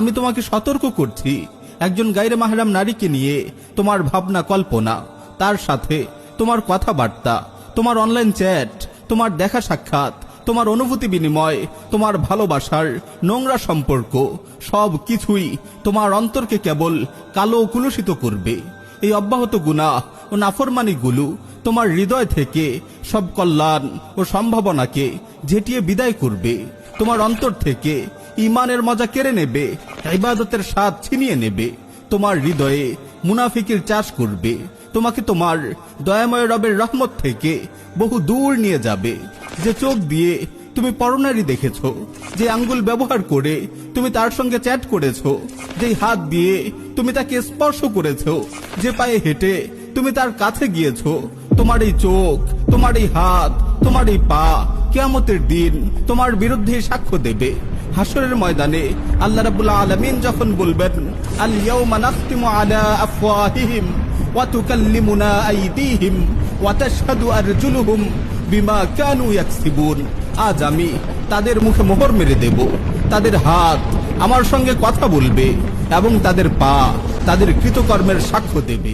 আমি তোমাকে সতর্ক করছি, একজন গায়রে মাহরাম নারীকে নিয়ে তোমার ভাবনা কল্পনা, তার সাথে তোমার কথাবার্তা, তোমার অনলাইন চ্যাট, তোমার দেখা সাক্ষাৎ, তোমার অনুভূতি বিনিময়, তোমার ভালোবাসার নোংরা সম্পর্ক, সব কিছুই তোমার অন্তরকে কেবল কালো ও কুলুষিত করবে। এই অব্যাহত গুনাহ ও নাফরমানিগুলো তোমার হৃদয় থেকে সব কল্যাণ ও সম্ভাবনাকে ঝেঁটিয়ে বিদায় করবে। তোমার অন্তর থেকে ঈমানের মজা কেড়ে নেবে, ইবাদতের স্বাদ ছিনিয়ে নেবে। তোমার হৃদয়ে মুনাফিকের চাষ করবে, তোমাকে তোমার দয়াময় রবের রহমত থেকে বহু দূর নিয়ে যাবে। যে চোখ দিয়ে তুমি পরনারী দেখেছো, যে আঙ্গুল ব্যবহার করে তুমি তার সঙ্গে চ্যাট করেছো, যেই হাত দিয়ে তুমি তাকে স্পর্শ করেছো, যে পায়ে হেঁটে তুমি তার কাছে গিয়েছো, তোমার এই চোখ, তোমার এই হাত, তোমার এই পা কিয়ামতের দিন তোমার বিরুদ্ধে সাক্ষ্য দেবে। হাসরের ময়দানে আল্লাহ রাব্বুল আলামিন যখন বলবেন, আল ইয়াউমা নাখতিমু আলা আফওয়াহিহিম ওয়া তুকাল্লিমুনা আইদিহিম ওয়া তাশহাদু আরজুলুহুম বিমা কানু ইয়াকসিবুন, আজ আমি তাদের মুখে মোহর মেরে দেব, তাদের হাত আমার সঙ্গে কথা বলবে এবং তাদের পা তাদের কৃতকর্মের সাক্ষ্য দেবে।